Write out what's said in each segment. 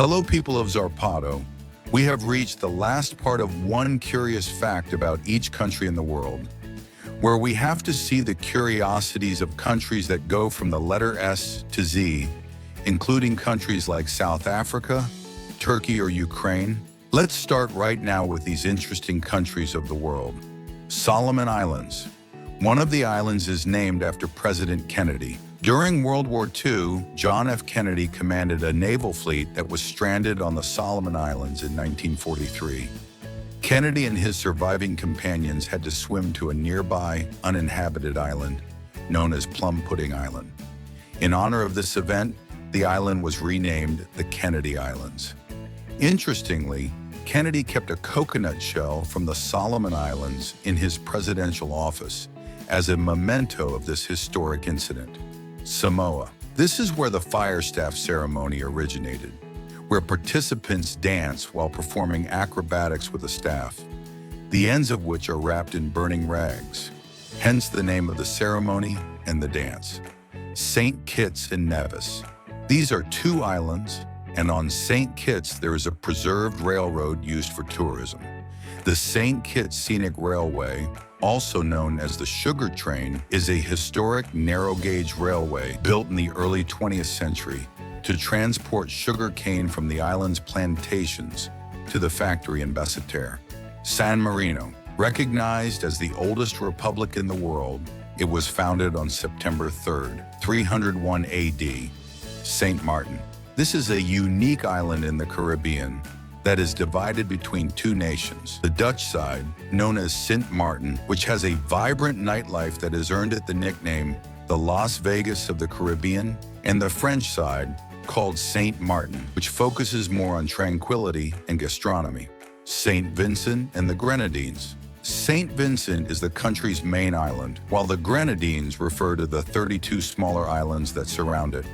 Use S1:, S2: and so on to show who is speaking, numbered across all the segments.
S1: Hello, people of Zarpato. We have reached the last part of one curious fact about each country in the world, where we have to see the curiosities of countries that go from the letter S to Z, including countries like South Africa, Turkey, or Ukraine. Let's start right now with these interesting countries of the world. Solomon Islands. One of the islands is named after President Kennedy. During World War II, John F. Kennedy commanded a naval fleet that was stranded on the Solomon Islands in 1943. Kennedy and his surviving companions had to swim to a nearby, uninhabited island known as Plum Pudding Island. In honor of this event, the island was renamed the Kennedy Islands. Interestingly, Kennedy kept a coconut shell from the Solomon Islands in his presidential office as a memento of this historic incident. Samoa. This is where the fire staff ceremony originated, where participants dance while performing acrobatics with a staff, the ends of which are wrapped in burning rags, hence the name of the ceremony and the dance. St. Kitts and Nevis. These are two islands, and on St. Kitts there is a preserved railroad used for tourism. The St. Kitts Scenic Railway, also known as the Sugar Train, is a historic narrow-gauge railway built in the early 20th century to transport sugar cane from the island's plantations to the factory in Basseterre. San Marino. Recognized as the oldest republic in the world, it was founded on September 3rd, 301 AD. St. Martin. This is a unique island in the Caribbean that is divided between two nations. The Dutch side, known as Sint Maarten, which has a vibrant nightlife that has earned it the nickname the Las Vegas of the Caribbean, and the French side, called Saint Martin, which focuses more on tranquility and gastronomy. St. Vincent and the Grenadines. St. Vincent is the country's main island, while the Grenadines refer to the 32 smaller islands that surround it.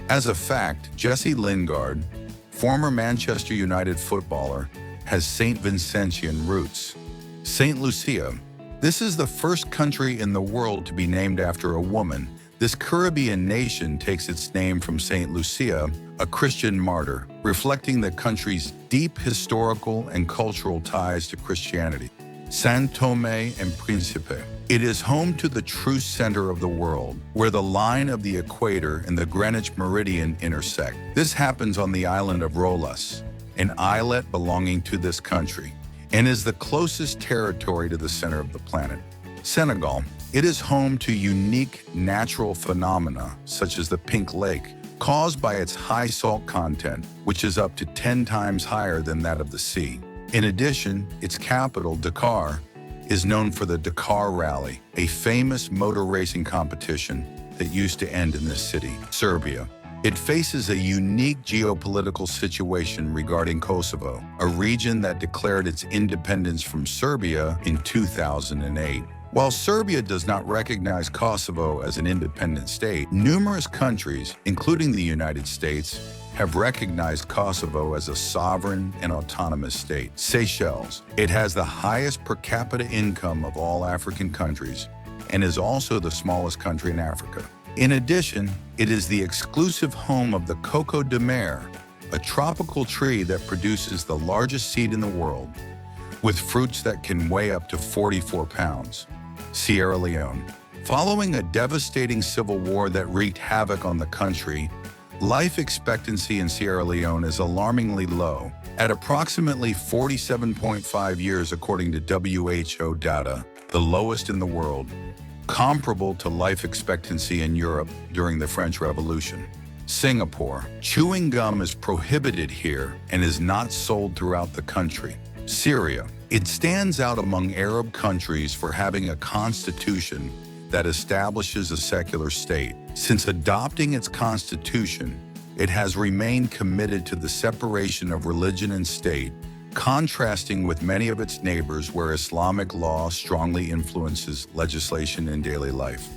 S1: As a fact, Jesse Lingard, former Manchester United footballer, has St. Vincentian roots. St. Lucia. This is the first country in the world to be named after a woman. This Caribbean nation takes its name from St. Lucia, a Christian martyr, reflecting the country's deep historical and cultural ties to Christianity. San Tomé and Príncipe. It is home to the true center of the world, where the line of the equator and the Greenwich Meridian intersect. This happens on the island of Rolas, an islet belonging to this country, and is the closest territory to the center of the planet. Senegal. It is home to unique natural phenomena, such as the Pink Lake, caused by its high salt content, which is up to 10 times higher than that of the sea. In addition, its capital, Dakar, is known for the Dakar Rally, a famous motor racing competition that used to end in this city. Serbia. It faces a unique geopolitical situation regarding Kosovo, a region that declared its independence from Serbia in 2008. While Serbia does not recognize Kosovo as an independent state, numerous countries, including the United States, have recognized Kosovo as a sovereign and autonomous state. Seychelles. It has the highest per capita income of all African countries and is also the smallest country in Africa. In addition, it is the exclusive home of the coco de mer, a tropical tree that produces the largest seed in the world, with fruits that can weigh up to 44 pounds. Sierra Leone. Following a devastating civil war that wreaked havoc on the country, life expectancy in Sierra Leone is alarmingly low, at approximately 47.5 years according to WHO data, the lowest in the world, comparable to life expectancy in Europe during the French Revolution. Singapore. Chewing gum is prohibited here and is not sold throughout the country. Syria. It stands out among Arab countries for having a constitution that establishes a secular state. Since adopting its constitution, it has remained committed to the separation of religion and state, contrasting with many of its neighbors where Islamic law strongly influences legislation in daily life.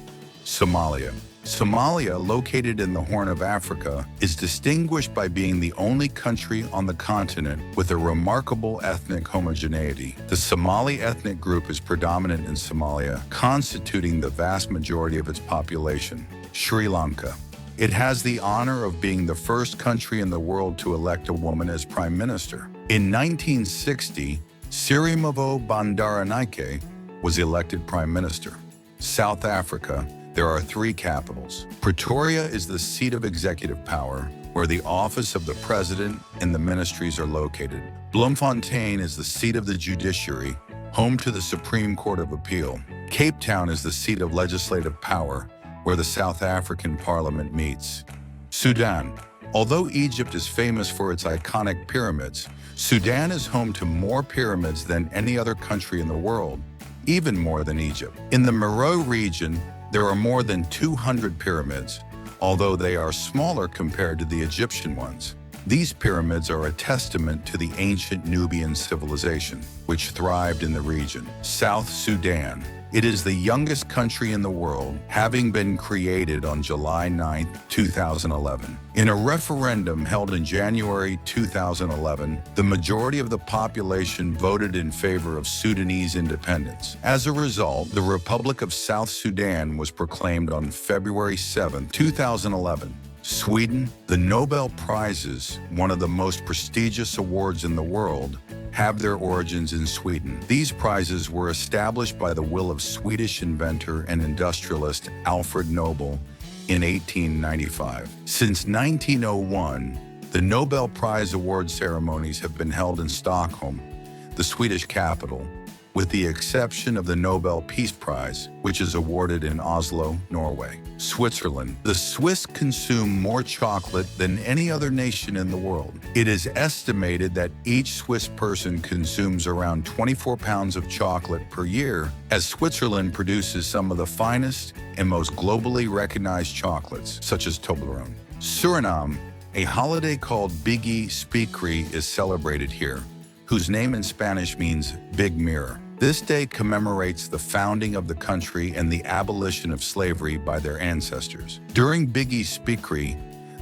S1: Somalia. Somalia, located in the Horn of Africa, is distinguished by being the only country on the continent with a remarkable ethnic homogeneity. The Somali ethnic group is predominant in Somalia, constituting the vast majority of its population. Sri Lanka. It has the honor of being the first country in the world to elect a woman as prime minister. In 1960, Sirimovo Bandaranaike was elected prime minister. South Africa, there are 3 capitals. Pretoria is the seat of executive power, where the office of the president and the ministries are located. Bloemfontein is the seat of the judiciary, home to the Supreme Court of Appeal. Cape Town is the seat of legislative power, where the South African Parliament meets. Sudan. Although Egypt is famous for its iconic pyramids, Sudan is home to more pyramids than any other country in the world, even more than Egypt. In the Meroe region, there are more than 200 pyramids, although they are smaller compared to the Egyptian ones. These pyramids are a testament to the ancient Nubian civilization, which thrived in the region. South Sudan. It is the youngest country in the world, having been created on July 9, 2011. In a referendum held in January 2011, the majority of the population voted in favor of Sudanese independence. As a result, the Republic of South Sudan was proclaimed on February 7, 2011. Sweden. The Nobel Prizes, one of the most prestigious awards in the world, have their origins in Sweden. These prizes were established by the will of Swedish inventor and industrialist Alfred Nobel in 1895. Since 1901, the Nobel Prize award ceremonies have been held in Stockholm, the Swedish capital, with the exception of the Nobel Peace Prize, which is awarded in Oslo, Norway. Switzerland. The Swiss consume more chocolate than any other nation in the world. It is estimated that each Swiss person consumes around 24 pounds of chocolate per year, as Switzerland produces some of the finest and most globally recognized chocolates, such as Toblerone. Suriname. A holiday called Bigi Spikri is celebrated here, whose name in Spanish means Big Mirror. This day commemorates the founding of the country and the abolition of slavery by their ancestors. During Bigi Spikri,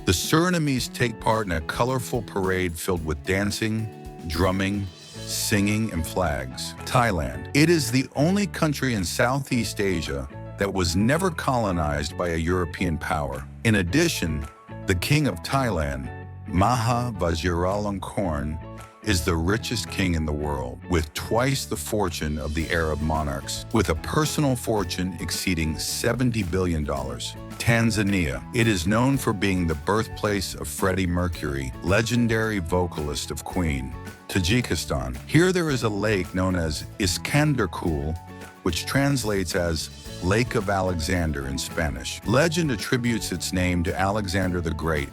S1: the Surinamese take part in a colorful parade filled with dancing, drumming, singing, and flags. Thailand. It is the only country in Southeast Asia that was never colonized by a European power. In addition, the King of Thailand, Maha Vajiralongkorn, is the richest king in the world, with twice the fortune of the Arab monarchs, with a personal fortune exceeding $70 billion. Tanzania. It is known for being the birthplace of Freddie Mercury, legendary vocalist of Queen. Tajikistan. Here there is a lake known as Iskanderkul, which translates as Lake of Alexander in Spanish. Legend attributes its name to Alexander the Great,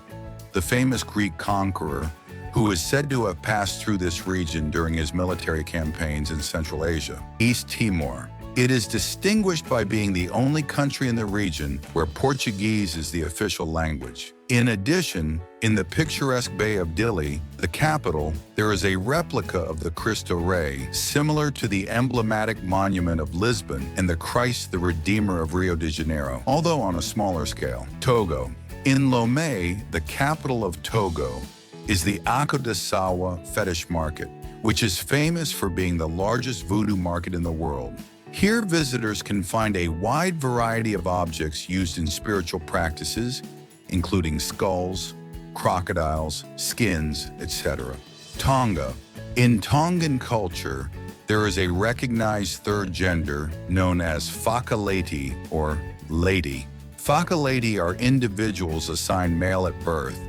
S1: the famous Greek conqueror, who is said to have passed through this region during his military campaigns in Central Asia. East Timor. It is distinguished by being the only country in the region where Portuguese is the official language. In addition, in the picturesque Bay of Dili, the capital, there is a replica of the Cristo Rei, similar to the emblematic monument of Lisbon and the Christ the Redeemer of Rio de Janeiro, although on a smaller scale. Togo. In Lomé, the capital of Togo, is the Akodasawa Fetish Market, which is famous for being the largest voodoo market in the world. Here, visitors can find a wide variety of objects used in spiritual practices, including skulls, crocodiles, skins, etc. Tonga. In Tongan culture, there is a recognized third gender known as Whakaleti or lady. Whakaleti are individuals assigned male at birth,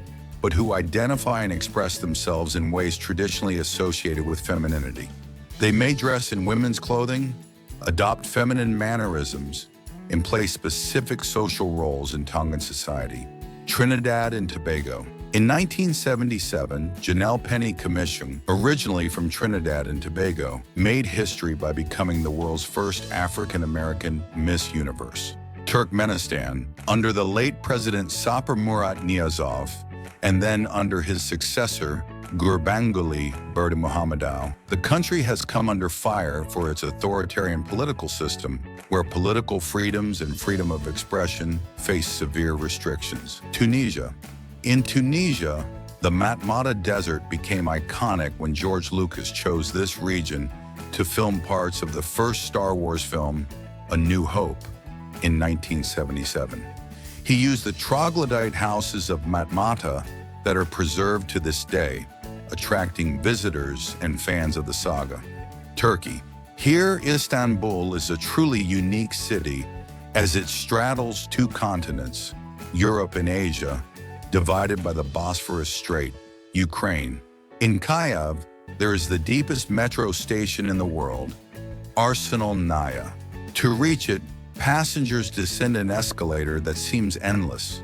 S1: but who identify and express themselves in ways traditionally associated with femininity. They may dress in women's clothing, adopt feminine mannerisms, and play specific social roles in Tongan society. Trinidad and Tobago. In 1977, Janelle Penny Commission, originally from Trinidad and Tobago, made history by becoming the world's first African-American Miss Universe. Turkmenistan, under the late President Sapir Murat Niyazov, and then under his successor, Gurbanguly Berdimuhamedov, the country has come under fire for its authoritarian political system, where political freedoms and freedom of expression face severe restrictions. Tunisia. In Tunisia, the Matmata Desert became iconic when George Lucas chose this region to film parts of the first Star Wars film, A New Hope, in 1977. He used the troglodyte houses of Matmata that are preserved to this day, attracting visitors and fans of the saga. Turkey. Here, Istanbul is a truly unique city as it straddles two continents, Europe and Asia, divided by the Bosphorus Strait, Ukraine. In Kyiv, there is the deepest metro station in the world, Arsenal Naya. To reach it, passengers descend an escalator that seems endless,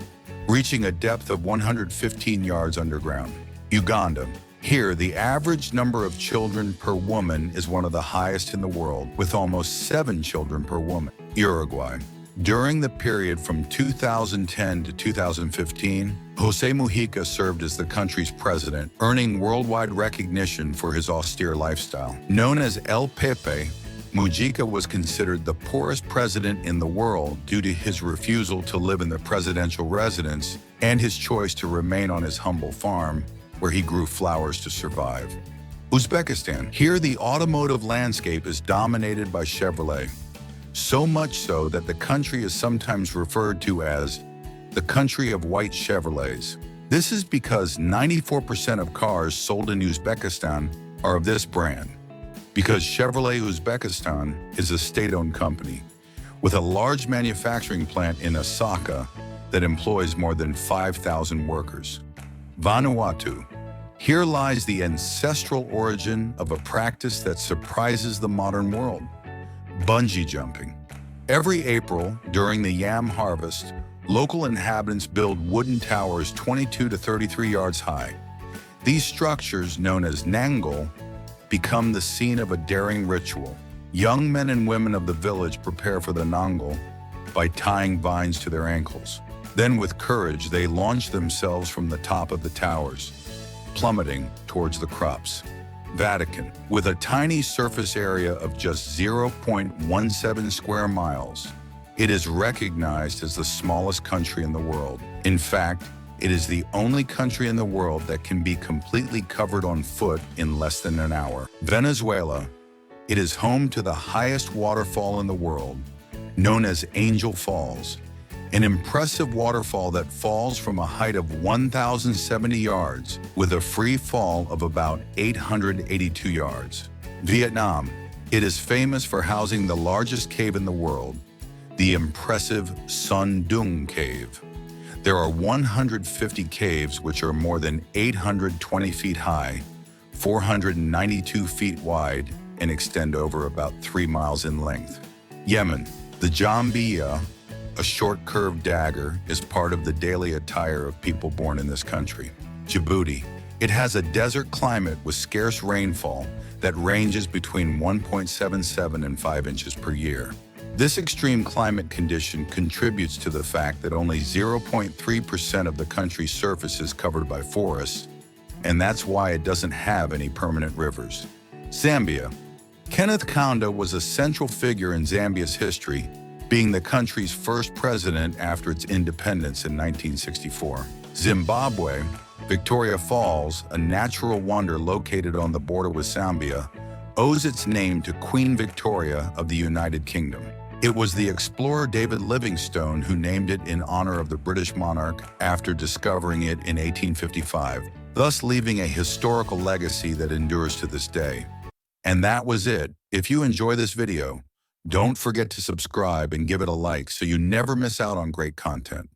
S1: reaching a depth of 115 yards underground. Uganda. Here, the average number of children per woman is one of the highest in the world, with almost 7 children per woman. Uruguay. During the period from 2010 to 2015, José Mujica served as the country's president, earning worldwide recognition for his austere lifestyle. Known as El Pepe, Mujica was considered the poorest president in the world due to his refusal to live in the presidential residence and his choice to remain on his humble farm, where he grew flowers to survive. Uzbekistan. Here, the automotive landscape is dominated by Chevrolet, so much so that the country is sometimes referred to as the country of white Chevrolets. This is because 94% of cars sold in Uzbekistan are of this brand, because Chevrolet Uzbekistan is a state-owned company with a large manufacturing plant in Osaka that employs more than 5,000 workers. Vanuatu. Here lies the ancestral origin of a practice that surprises the modern world: bungee jumping. Every April, during the yam harvest, local inhabitants build wooden towers 22 to 33 yards high. These structures, known as nangal, become the scene of a daring ritual. Young men and women of the village prepare for the nangal by tying vines to their ankles. Then, with courage, they launch themselves from the top of the towers, plummeting towards the crops. Vatican. With a tiny surface area of just 0.17 square miles, it is recognized as the smallest country in the world. In fact, it is the only country in the world that can be completely covered on foot in less than an hour. Venezuela. It is home to the highest waterfall in the world, known as Angel Falls, an impressive waterfall that falls from a height of 1,070 yards with a free fall of about 882 yards. Vietnam. It is famous for housing the largest cave in the world, the impressive Son Dung Cave. There are 150 caves which are more than 820 feet high, 492 feet wide, and extend over about 3 miles in length. Yemen. The Jambiya, a short curved dagger, is part of the daily attire of people born in this country. Djibouti. It has a desert climate with scarce rainfall that ranges between 1.77 and 5 inches per year. This extreme climate condition contributes to the fact that only 0.3% of the country's surface is covered by forests, and that's why it doesn't have any permanent rivers. Zambia. Kenneth Kaunda was a central figure in Zambia's history, being the country's first president after its independence in 1964. Zimbabwe. Victoria Falls, a natural wonder located on the border with Zambia, owes its name to Queen Victoria of the United Kingdom. It was the explorer David Livingstone who named it in honor of the British monarch after discovering it in 1855, thus leaving a historical legacy that endures to this day. And that was it. If you enjoy this video, don't forget to subscribe and give it a like so you never miss out on great content.